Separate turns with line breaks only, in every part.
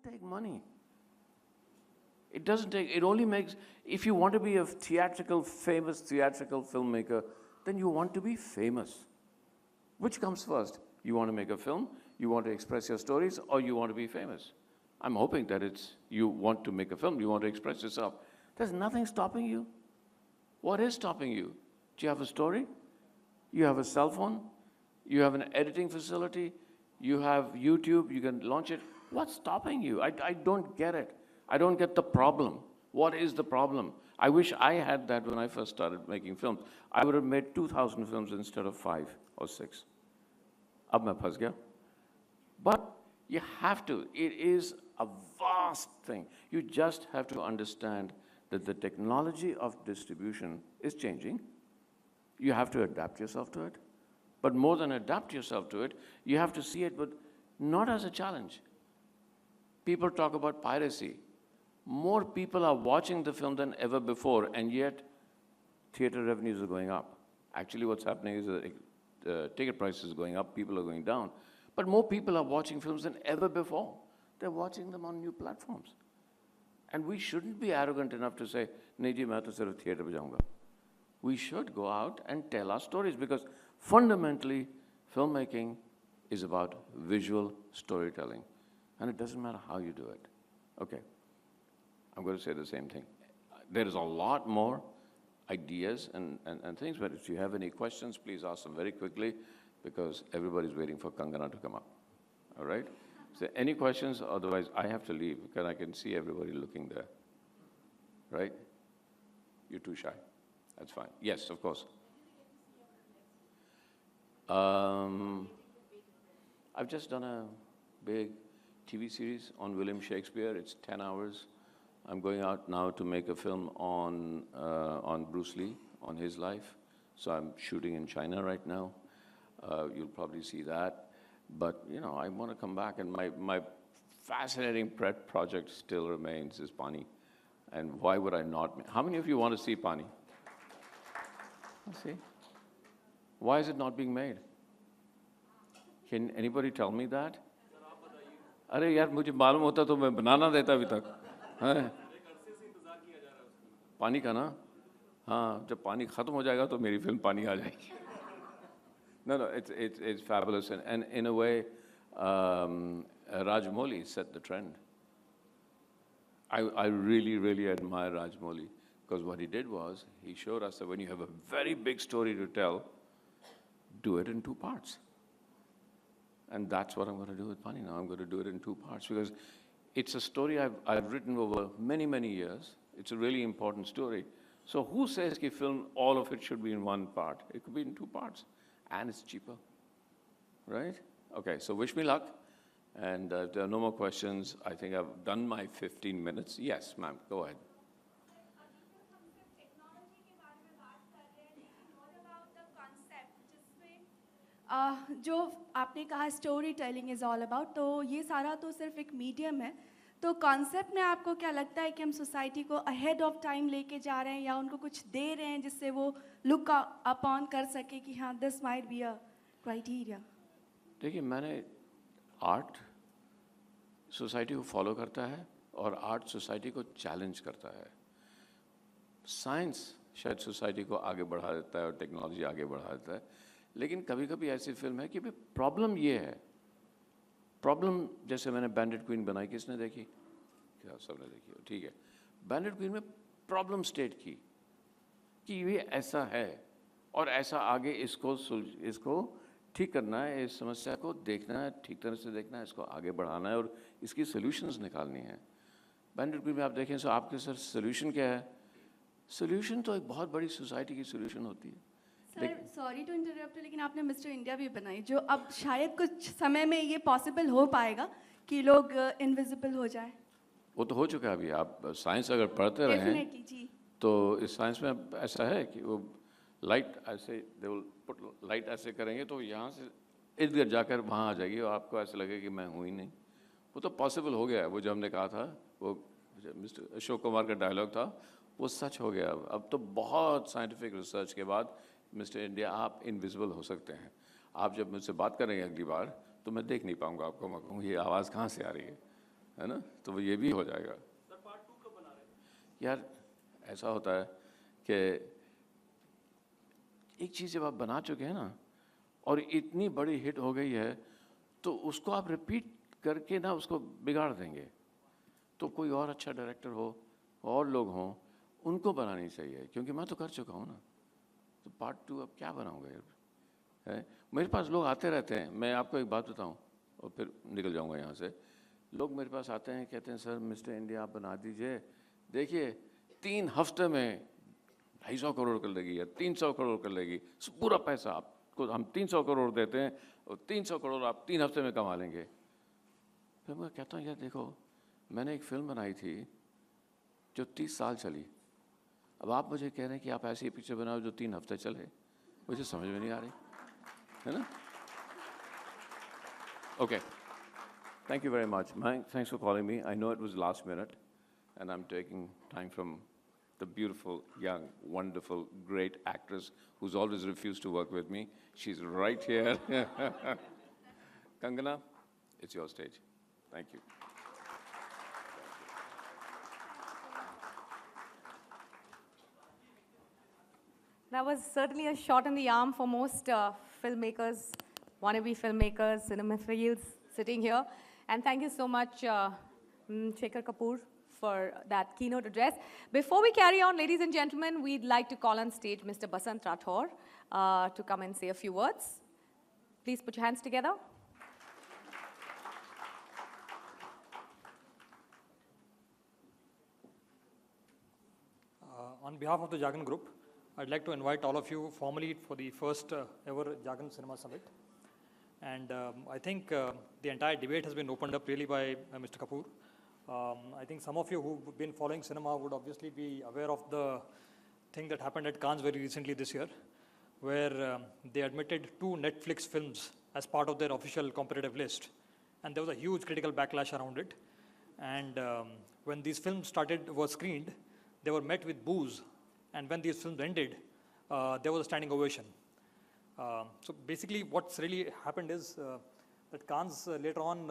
take money. It doesn't take, it only makes, if you want to be a famous theatrical filmmaker, then you want to be famous. Which comes first? You want to make a film, you want to express your stories, or you want to be famous? I'm hoping that it's, you want to make a film, you want to express yourself. There's nothing stopping you. What is stopping you? Do you have a story? You have a cell phone? You have an editing facility? You have YouTube, you can launch it. What's stopping you? I don't get it. I don't get the problem. What is the problem? I wish I had that when I first started making films. I would have made 2,000 films instead of 5 or 6. Ab main phas gaya. But you have to. It is a vast thing. You just have to understand that the technology of distribution is changing. You have to adapt yourself to it. But more than adapt yourself to it, you have to see it, but not as a challenge. People talk about piracy. More people are watching the film than ever before, and yet theater revenues are going up. Actually, what's happening is the ticket prices are going up, people are going down. But more people are watching films than ever before. They're watching them on new platforms. And we shouldn't be arrogant enough to say, "Nahi ji, main to sirf theater pe jaunga." We should go out and tell our stories, because fundamentally, filmmaking is about visual storytelling. And it doesn't matter how you do it. Okay, I'm going to say the same thing. There is a lot more ideas and things, but if you have any questions, please ask them very quickly, because everybody's waiting for Kangana to come up. All right? So any questions? Otherwise, I have to leave, because I can see everybody looking there. Right? You're too shy. That's fine. Yes, of course. I've just done a big TV series on William Shakespeare. It's 10 hours. I'm going out now to make a film on Bruce Lee, on his life. So I'm shooting in China right now. You'll probably see that. But, you know, I want to come back, and my fascinating project still remains is Pani. And why would I not? How many of you want to see Pani? Let's see. Why is it not being made? Can anybody tell me that? अरे यार, मुझे मालूम होता तो मैं बनाना देता अभी तक. पानी का ना? हाँ, जब पानी खत्म हो जाएगा तो मेरी फिल्म पानी आ जाएगी. No, it's fabulous, and in a way, Rajamouli set the trend. I really admire Rajamouli, because what he did was, he showed us that when you have a very big story to tell, do it in 2 parts. And that's what I'm going to do with Pani now. I'm going to do it in 2 parts, because it's a story I've written over many years. It's a really important story. So who says that film, all of it should be in 1 part? It could be in 2 parts. And it's cheaper, right? Okay, so wish me luck. And if there are no more questions, I think I've done my 15 minutes. Yes, ma'am, go ahead.
जो आपने कहा story telling is all about, तो ये सारा तो सिर्फ एक medium है. तो कॉन्सेप्ट में आपको क्या लगता है कि हम सोसाइटी को अहेड ऑफ टाइम लेके जा रहे हैं, या उनको कुछ दे रहे हैं जिससे वो लुक अपॉन कर सके कि हाँ, this might be a criteria?
देखिए, मैंने आर्ट सोसाइटी को फॉलो करता है, और आर्ट सोसाइटी को चैलेंज करता है. साइंस शायद सोसाइटी को आगे बढ़ा देता है और टेक्नोलॉजी आगे बढ़ा देता है. लेकिन कभी कभी ऐसी फिल्म है कि भाई प्रॉब्लम ये है. प्रॉब्लम, जैसे मैंने बैंडेड क्वीन बनाई, किसने देखी? क्या सबने देखी? ठीक है. बैंडेड क्वीन में प्रॉब्लम स्टेट की कि ये ऐसा है, और ऐसा आगे इसको ठीक करना है, इस समस्या को देखना है, ठीक तरह से देखना है, इसको आगे बढ़ाना है, और इसकी सोल्यूशंस निकालनी है. बैंडेड क्वीन में आप देखें तो आपके सर सोल्यूशन क्या है? सोल्यूशन तो एक बहुत बड़ी सोसाइटी की सोल्यूशन होती है.
सर, सॉरी टू इंटरप्ट, लेकिन आपने मिस्टर इंडिया भी बनाई, जो अब शायद कुछ समय में ये पॉसिबल हो पाएगा कि लोग इनविजिबल हो जाए.
वो तो हो चुका है अभी. आप साइंस अगर पढ़ते रहें तो इस साइंस में ऐसा है कि वो लाइट ऐसे, दे विल पुट लाइट ऐसे करेंगे तो यहाँ से इर्द गिर्द जाकर वहाँ आ जाएगी, और आपको ऐसा लगेगा कि मैं हूँ ही नहीं. वो तो पॉसिबल हो गया है. वो जो हमने कहा था, वो मिस्टर अशोक कुमार का डायलॉग था, वो सच हो गया. अब तो बहुत साइंटिफिक रिसर्च के बाद मिस्टर इंडिया, आप इनविजिबल हो सकते हैं. आप जब मुझसे बात करेंगे अगली बार, तो मैं देख नहीं पाऊंगा आपको. मैं कहूँगा ये आवाज़ कहाँ से आ रही है. है ना, तो वो ये भी हो जाएगा। सर पार्ट 2 कब बना रहे हैं? यार ऐसा होता है कि एक चीज़ जब आप बना चुके हैं ना और इतनी बड़ी हिट हो गई है तो उसको आप रिपीट करके ना उसको बिगाड़ देंगे। तो कोई और अच्छा डायरेक्टर हो और लोग हों उनको बनानी चाहिए, क्योंकि मैं तो कर चुका हूँ ना, तो पार्ट 2 अब क्या बनाऊँगा यार, है। मेरे पास लोग आते रहते हैं, मैं आपको एक बात बताऊँ और फिर निकल जाऊँगा यहाँ से। लोग मेरे पास आते हैं, कहते हैं सर मिस्टर इंडिया आप बना दीजिए, देखिए 3 हफ्ते में 250 करोड़ कर लेगी या 300 करोड़ कर लेगी, पूरा पैसा आपको हम 300 करोड़ देते हैं और 300 करोड़ आप 3 हफ्ते में कमा लेंगे। फिर मैं कहता हूँ यार देखो, मैंने एक फिल्म बनाई थी जो 30 साल चली, अब आप मुझे कह रहे हैं कि आप ऐसी पिक्चर बनाओ जो 3 हफ्ते चले, मुझे समझ में नहीं आ रही, है ना। Okay, thank you very much. Thanks for calling me. I know it was last minute, and I'm taking time from the beautiful, young, wonderful, great actress who's always refused to work with me. She's right here. Kangana, it's your stage. Thank you.
That was certainly a shot in the arm for most filmmakers, wannabe filmmakers, cinemaphiles sitting here. And thank you so much, Shekhar Kapoor, for that keynote address. Before we carry on, ladies and gentlemen, we'd like to call on stage Mr. Basant Rathore to come and say a few words. Please put your hands together.
On behalf of the Jagran Group, I'd like to invite all of you formally for the first ever Jagran Cinema Summit. And I think the entire debate has been opened up really by Mr. Kapoor. I think some of you who've been following cinema would obviously be aware of the thing that happened at Cannes very recently this year, where they admitted 2 Netflix films as part of their official competitive list. And there was a huge critical backlash around it. And when these films were screened, they were met with boos. And when these films ended, there was a standing ovation. So basically what's really happened is that Cannes later on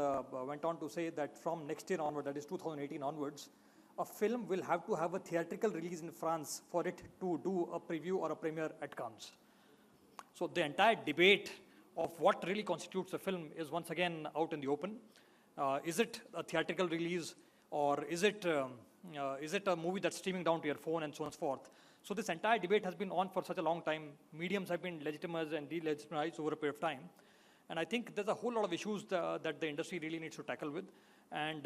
went on to say that from next year onward, that is 2018 onwards, a film will have to have a theatrical release in France for it to do a preview or a premiere at Cannes. So the entire debate of what really constitutes a film is once again out in the open. Is it a theatrical release, or is it a movie that's streaming down to your phone, and so on and so forth? So this entire debate has been on for such a long time. Mediums have been legitimized and delegitimized over a period of time. And I think there's a whole lot of issues that the industry really needs to tackle with. And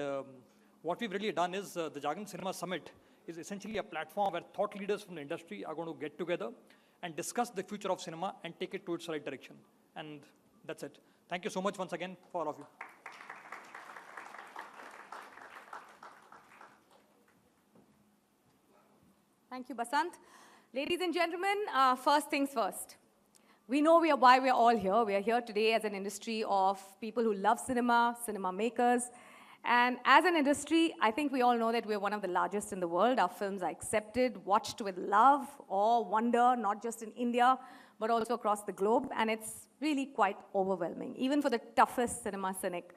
what we've really done is the Jagran Cinema Summit is essentially a platform where thought leaders from the industry are going to get together and discuss the future of cinema and take it to its right direction. And that's it. Thank you so much once again for all of you.
Thank you, Basant. Ladies and gentlemen, first things first. We know why we are all here. We are here today as an industry of people who love cinema, cinema makers. And as an industry, I think we all know that we're one of the largest in the world. Our films are accepted, watched with love or wonder, not just in India, but also across the globe. And it's really quite overwhelming, even for the toughest cinema cynic.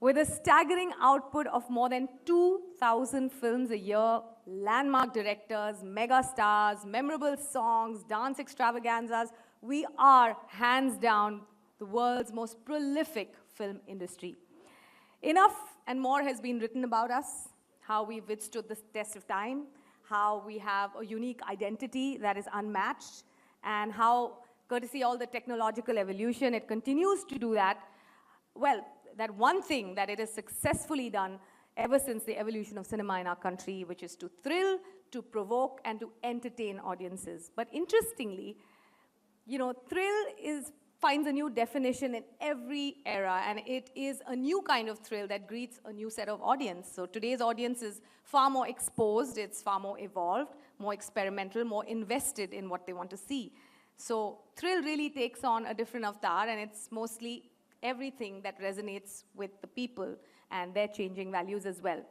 With a staggering output of more than 2,000 films a year, landmark directors, mega stars, memorable songs, dance extravaganzas, we are, hands down, the world's most prolific film industry. Enough and more has been written about us, how we've withstood the test of time, how we have a unique identity that is unmatched, and how, courtesy all the technological evolution, it continues to do that. Well, that one thing that it has successfully done ever since the evolution of cinema in our country, which is to thrill, to provoke, and to entertain audiences. But interestingly, you know, finds a new definition in every era, and it is a new kind of thrill that greets a new set of audience. So today's audience is far more exposed, it's far more evolved, more experimental, more invested in what they want to see. So thrill really takes on a different avatar, and it's mostly everything that resonates with the people and their changing values as well.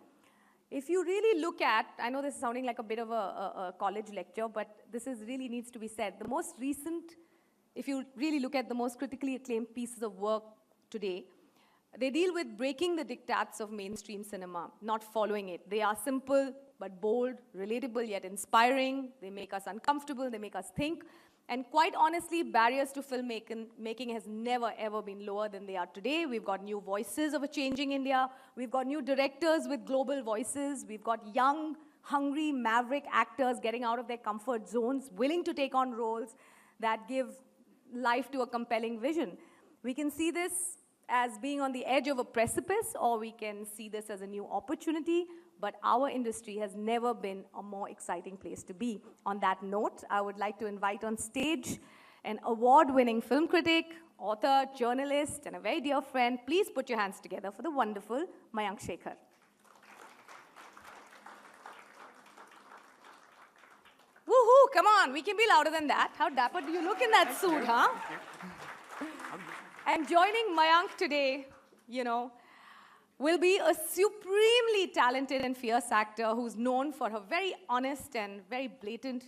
If you really look at, I know this is sounding like a bit of a college lecture, but this really needs to be said. The most recent, if you really look at the most critically acclaimed pieces of work today, They deal with breaking the diktats of mainstream cinema, not following it. They are simple but bold, relatable yet inspiring. They make us uncomfortable, they make us think. And quite honestly, barriers to filmmaking has never ever been lower than they are today. We've got new voices of a changing India. We've got new directors with global voices. We've got young, hungry, maverick actors getting out of their comfort zones, willing to take on roles that give life to a compelling vision. We can see this as being on the edge of a precipice, or we can see this as a new opportunity, but our industry has never been a more exciting place to be. On that note, I would like to invite on stage an award-winning film critic, author, journalist, and a very dear friend. Please put your hands together for the wonderful Mayank Shekhar. Woohoo, come on, we can be louder than that. How dapper do you look in that suit, huh? And joining Mayank today, will be a supremely talented and fierce actor who's known for her very honest and very blatant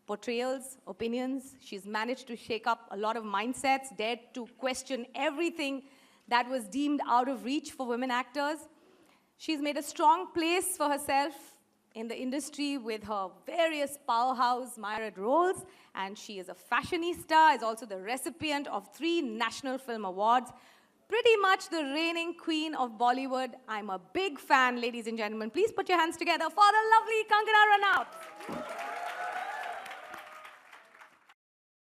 portrayals, opinions. She's managed to shake up a lot of mindsets, dared to question everything that was deemed out of reach for women actors. She's made a strong place for herself in the industry with her various powerhouse myriad roles, and she is a fashionista, is also the recipient of 3 National Film Awards, pretty much the reigning queen of Bollywood. I'm a big fan, ladies and gentlemen. Please put your hands together for the lovely Kangana Ranaut.